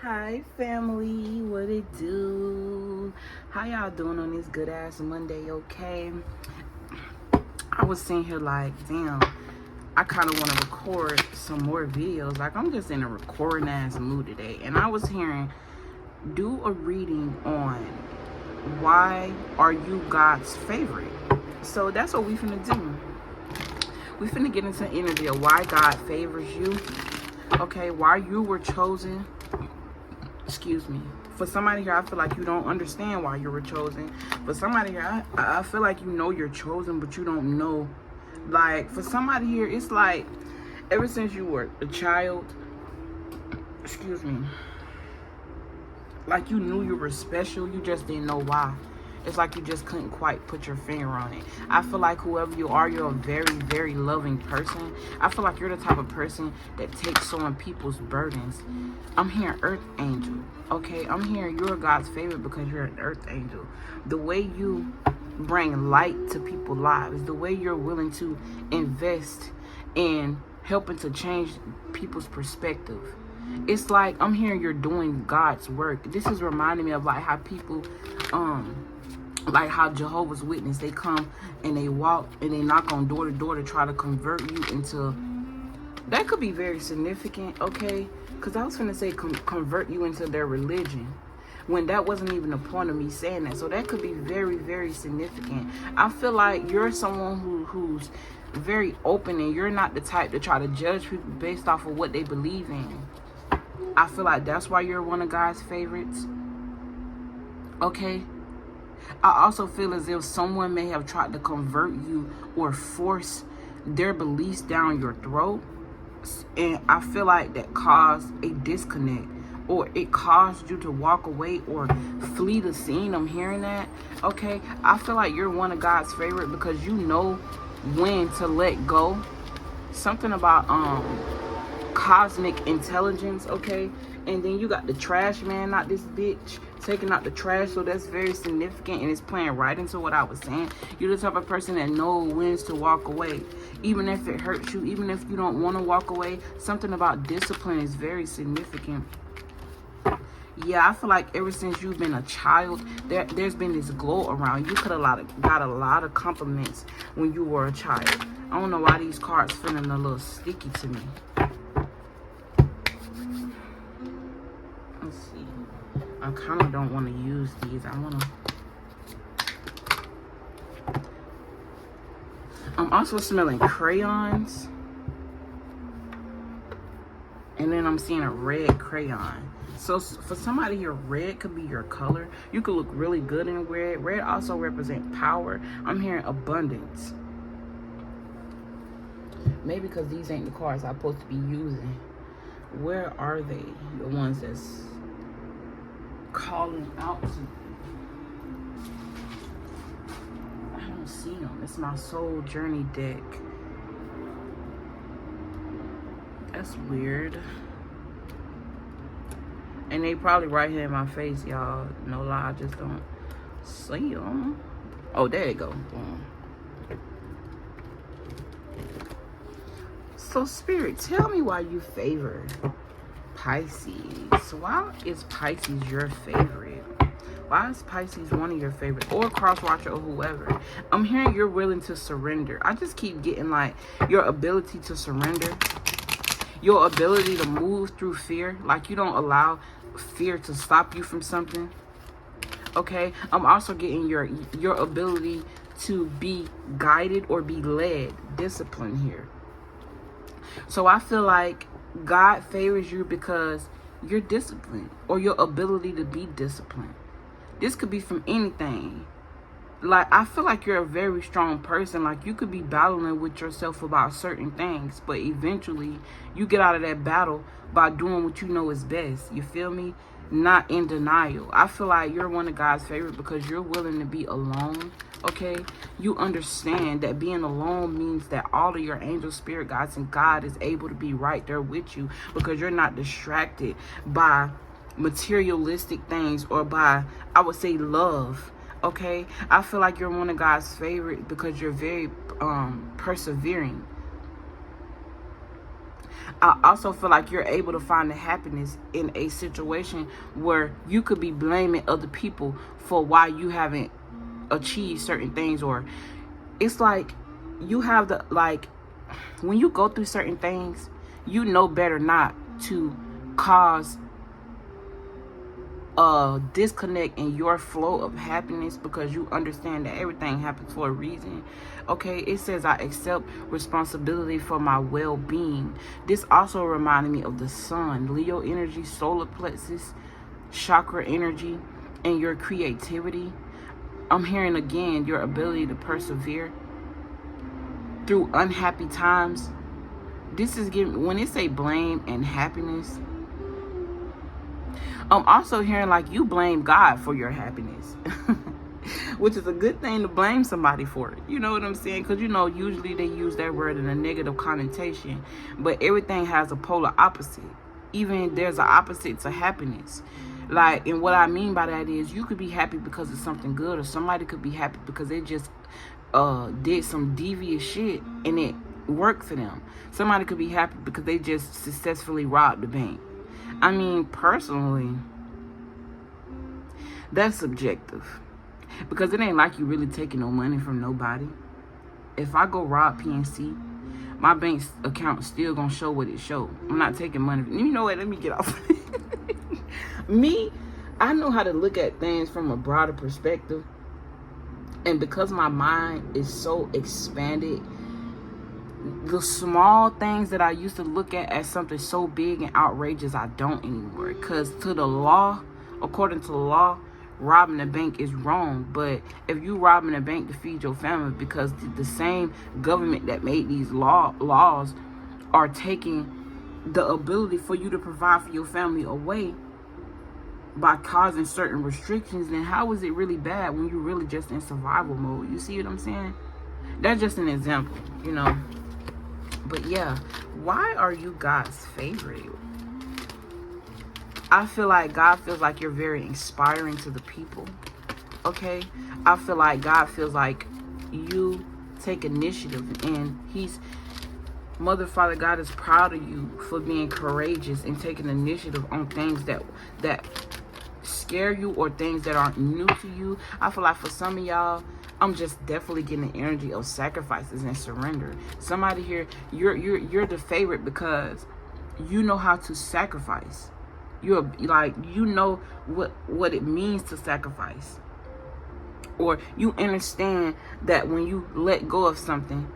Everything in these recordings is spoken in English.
Hi family, what it do? How y'all doing on this good ass Monday? Okay, I was sitting here like, damn, I kind of want to record some more videos. Like, I'm just in a recording ass mood today, and I was hearing, do a reading on why are you God's favorite. So that's what we finna do. We finna get into energy of why God favors you. Okay, why you were chosen. Excuse me. For somebody here, I feel like you don't understand why you were chosen. For somebody here, I feel like you know you're chosen, but you don't know. Like, for somebody here, it's like ever since you were a child, excuse me, like you knew you were special, you just didn't know why. It's like you just couldn't quite put your finger on it. I feel like whoever you are, you're a very, very loving person. I feel like you're the type of person that takes on people's burdens. I'm hearing earth angel, okay? I'm hearing you're God's favorite because you're an earth angel. The way you bring light to people's lives, the way you're willing to invest in helping to change people's perspective. It's like I'm hearing you're doing God's work. This is reminding me of like how people, like how Jehovah's Witness, they come and they walk and they knock on door to door to try to convert you into, that could be very significant, okay? Because I was going to say convert you into their religion, when that wasn't even the point of me saying that. So that could be very, very significant. I feel like you're someone who's very open, and you're not the type to try to judge people based off of what they believe in. I feel like that's why you're one of God's favorites, okay? I also feel as if someone may have tried to convert you or force their beliefs down your throat. And I feel like that caused a disconnect, or it caused you to walk away or flee the scene. I'm hearing that. Okay. I feel like you're one of God's favorite because you know when to let go. Something about cosmic intelligence, okay? And then you got the trash man, not this bitch, taking out the trash. So that's very significant, and it's playing right into what I was saying. You're the type of person that knows when to walk away, even if it hurts you, even if you don't want to walk away. Something about discipline is very significant. Yeah, I feel like ever since you've been a child, there's been this glow around. You could have got a lot of compliments when you were a child. I don't know why these cards feeling a little sticky to me. Let's see. I kind of don't want to use these. I want to. I'm also smelling crayons. And then I'm seeing a red crayon. So for somebody here, red could be your color. You could look really good in red. Red also represents power. I'm hearing abundance. Maybe because these ain't the cards I'm supposed to be using. Where are they? The ones that's calling out to me. I don't see them. It's my soul journey deck. That's weird. And they probably right here in my face, y'all. No lie, I just don't see them. Oh, there you go. Boom. So, Spirit, tell me why you favor Pisces. Why is Pisces your favorite? Why is Pisces one of your favorites? Or cross-watcher or whoever. I'm hearing you're willing to surrender. I just keep getting like your ability to surrender. Your ability to move through fear. Like you don't allow fear to stop you from something. Okay? I'm also getting your ability to be guided or be led. Discipline here. So I feel like God favors you because you're disciplined, or your ability to be disciplined. This could be from anything. Like, I feel like you're a very strong person. Like, you could be battling with yourself about certain things, but eventually you get out of that battle by doing what you know is best. You feel me? Not in denial. I feel like you're one of God's favorite because you're willing to be alone. Okay, you understand that being alone means that all of your angel, spirit guides, and God is able to be right there with you because you're not distracted by materialistic things or by, I would say, love. Okay, I feel like you're one of God's favorite because you're very persevering. I also feel like you're able to find the happiness in a situation where you could be blaming other people for why you haven't achieved certain things. Or it's like you have the, like, when you go through certain things, you know better not to cause a disconnect in your flow of happiness, because you understand that everything happens for a reason. Okay, it says I accept responsibility for my well-being. This also reminded me of the sun, Leo energy, solar plexus, chakra energy, and your creativity. I'm hearing again your ability to persevere through unhappy times. This is giving, when it say blame and happiness, I'm also hearing like you blame God for your happiness, which is a good thing to blame somebody for it. You know what I'm saying? Because, you know, usually they use that word in a negative connotation, but everything has a polar opposite. Even there's an opposite to happiness. Like, and what I mean by that is you could be happy because of something good, or somebody could be happy because they just did some devious shit and it worked for them. Somebody could be happy because they just successfully robbed the bank. I mean, personally, that's subjective, because it ain't like you really taking no money from nobody. If I go rob PNC, my bank account still gonna show what it show. I'm not taking money. You know what? Let me get off. Me, I know how to look at things from a broader perspective, and because my mind is so expanded, the small things that I used to look at as something so big and outrageous, I don't anymore. Because to the law, according to the law, robbing a bank is wrong. But if you robbing a bank to feed your family, because the same government that made these laws are taking the ability for you to provide for your family away by causing certain restrictions, then how is it really bad when you're really just in survival mode? You see what I'm saying? That's just an example, you know. But yeah, why are you God's favorite? I feel like God feels like you're very inspiring to the people. Okay? I feel like God feels like you take initiative, and He's, Mother, Father, God is proud of you for being courageous and taking initiative on things that scare you or things that aren't new to you. I feel like for some of y'all, I'm just definitely getting the energy of sacrifices and surrender. Somebody here, you're the favorite because you know how to sacrifice. You're like, you know what it means to sacrifice, or you understand that when you let go of something,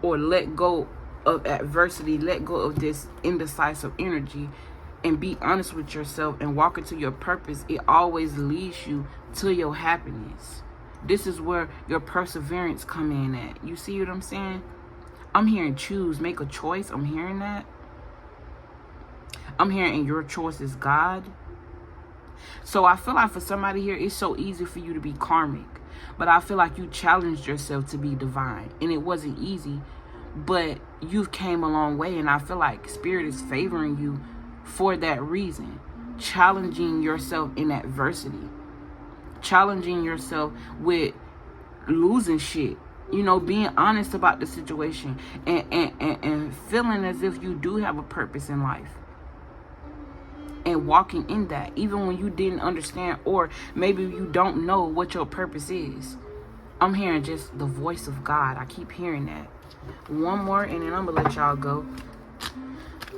or let go of adversity, let go of this indecisive energy, and be honest with yourself and walk into your purpose, it always leads you to your happiness. This is where your perseverance come in at. You see what I'm saying? I'm hearing choose, make a choice. I'm hearing that. I'm hearing your choice is God. So I feel like for somebody here, it's so easy for you to be karmic. But I feel like you challenged yourself to be divine. And it wasn't easy, but you've came a long way. And I feel like Spirit is favoring you for that reason. Challenging yourself in adversity. Challenging yourself with losing shit, you know, being honest about the situation, and feeling as if you do have a purpose in life, and walking in that even when you didn't understand, or maybe you don't know what your purpose is. I'm hearing just the voice of God. I keep hearing that. One more and then I'm gonna let y'all go,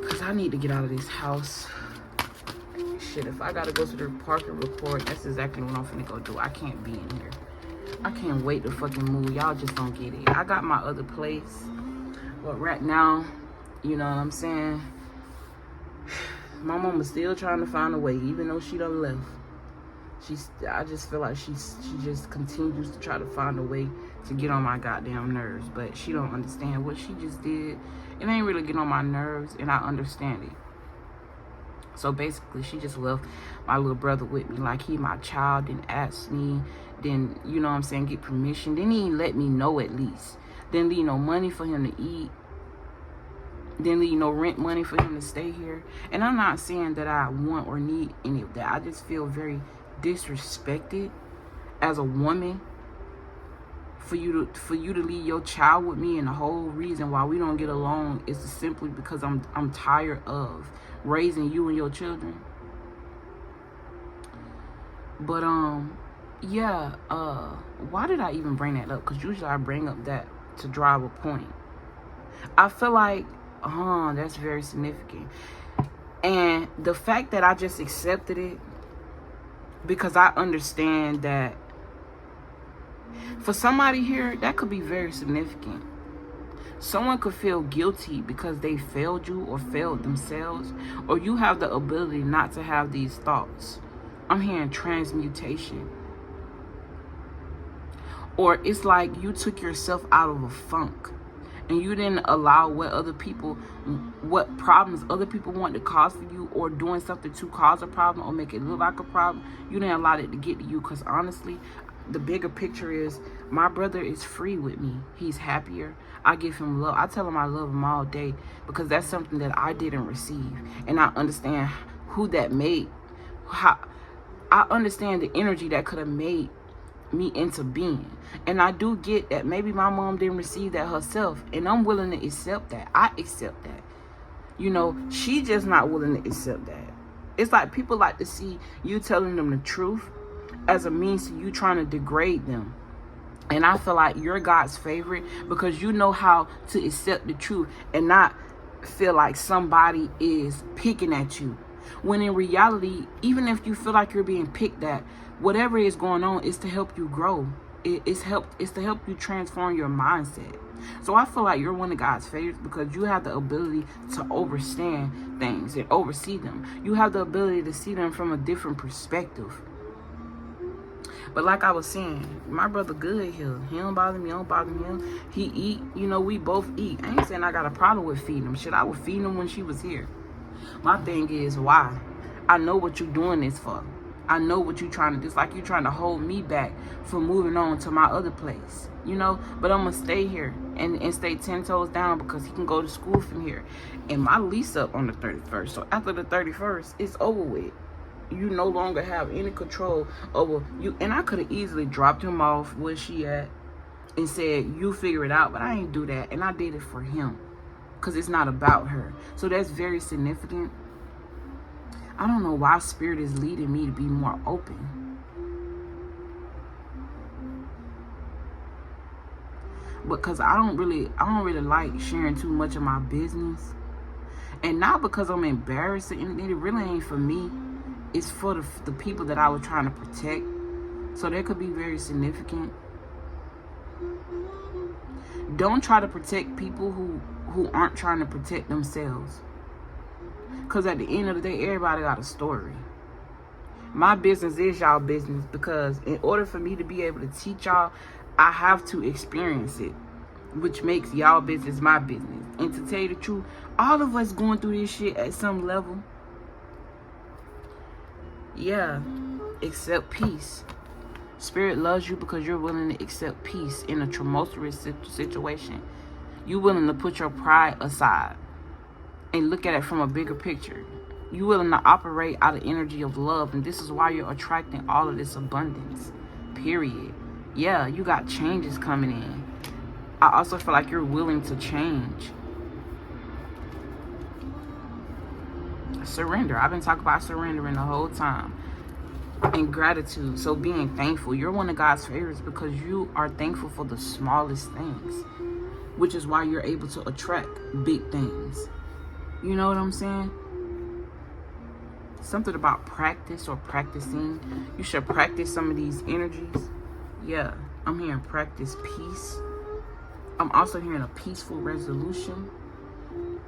because I need to get out of this house. Shit, if I gotta go to the park and record, that's exactly what I'm finna go do. I can't be in here. I can't wait to fucking move. Y'all just don't get it. I got my other place, but right now, you know what I'm saying, my mama's still trying to find a way, even though she done left. I just feel like she just continues to try to find a way to get on my goddamn nerves, but she don't understand what she just did. It ain't really getting on my nerves, and I understand it. So basically, she just left my little brother with me. Like, he my child, didn't ask me, didn't, you know what I'm saying, get permission. Didn't even let me know at least. Didn't leave no money for him to eat. Didn't leave no rent money for him to stay here. And I'm not saying that I want or need any of that. I just feel very disrespected as a woman for you to leave your child with me, and the whole reason why we don't get along is simply because I'm tired of raising you and your children. But yeah, why did I even bring that up? Because usually I bring up that to drive a point. I feel like, that's very significant. And the fact that I just accepted it, because I understand that for somebody here, that could be very significant. Someone could feel guilty because they failed you or failed themselves, or you have the ability not to have these thoughts. I'm hearing transmutation. Or it's like you took yourself out of a funk and you didn't allow what problems other people want to cause for you, or doing something to cause a problem or make it look like a problem. You didn't allow it to get to you, because honestly, the bigger picture is my brother is free with me. He's happier. I give him love. I tell him I love him all day, because that's something that I didn't receive. And I understand who that made. I understand the energy that could have made me into being. And I do get that maybe my mom didn't receive that herself, and I'm willing to accept that. I accept that. You know, she just not willing to accept that. It's like people like to see you telling them the truth as a means to you trying to degrade them. And I feel like you're God's favorite because you know how to accept the truth and not feel like somebody is picking at you. When in reality, even if you feel like you're being picked at, whatever is going on is to help you grow. It's to help you transform your mindset. So I feel like you're one of God's favorites because you have the ability to understand things and oversee them. You have the ability to see them from a different perspective. But like I was saying, my brother good here. He don't bother me, I don't bother him. He eat, we both eat. I ain't saying I got a problem with feeding him. Shit, I would feed him when she was here. My thing is, why? I know what you're doing this for. I know what you're trying to do. It's like you're trying to hold me back from moving on to my other place, But I'm going to stay here and stay 10 toes down because he can go to school from here. And my lease up on the 31st. So after the 31st, it's over with. You no longer have any control over you. And I could have easily dropped him off where she at and said, you figure it out. But I ain't do that. And I did it for him because it's not about her. So that's very significant. I don't know why Spirit is leading me to be more open. Because I don't really like sharing too much of my business. And not because I'm embarrassed or anything. It really ain't for me. It's for the people that I was trying to protect. So that could be very significant. Don't try to protect people who aren't trying to protect themselves. Because at the end of the day, everybody got a story. My business is y'all business because in order for me to be able to teach y'all, I have to experience it, which makes y'all business my business. And to tell you the truth, all of us going through this shit at some level. Yeah, accept peace. Spirit loves you because you're willing to accept peace in a tumultuous situation. You're willing to put your pride aside and look at it from a bigger picture. You're willing to operate out of energy of love, and this is why you're attracting all of this abundance. Period. Yeah, you got changes coming in. I also feel like you're willing to change. Surrender. I've been talking about surrendering the whole time. And gratitude. So being thankful. You're one of God's favorites because you are thankful for the smallest things, which is why you're able to attract big things. You know what I'm saying? Something about practice or practicing. You should practice some of these energies. Yeah, I'm hearing practice peace. I'm also hearing a peaceful resolution.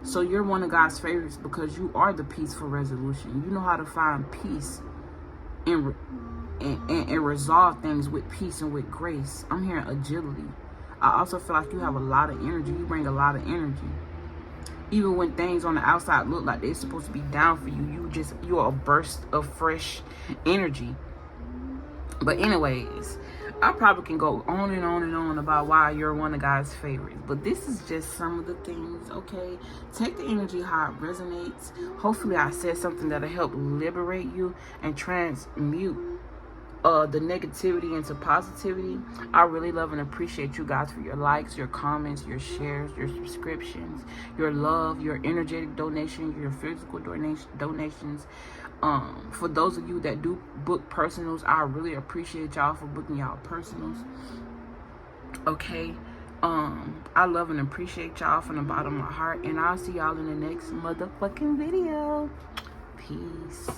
So you're one of God's favorites because you are the peaceful resolution. You know how to find peace and resolve things with peace and with grace. I'm hearing agility. I also feel like you have a lot of energy. You bring a lot of energy. Even when things on the outside look like they're supposed to be down for you, you're a burst of fresh energy. But anyways, I probably can go on and on and on about why you're one of God's favorites. But this is just some of the things, okay? Take the energy how it resonates. Hopefully I said something that'll help liberate you and transmute the negativity into positivity. I really love and appreciate you guys for your likes, your comments, your shares, your subscriptions, your love, your energetic donations, your physical donations. For those of you that do book personals, I really appreciate y'all for booking y'all personals. Okay. I love and appreciate y'all from the bottom of my heart, and I'll see y'all in the next motherfucking video. Peace.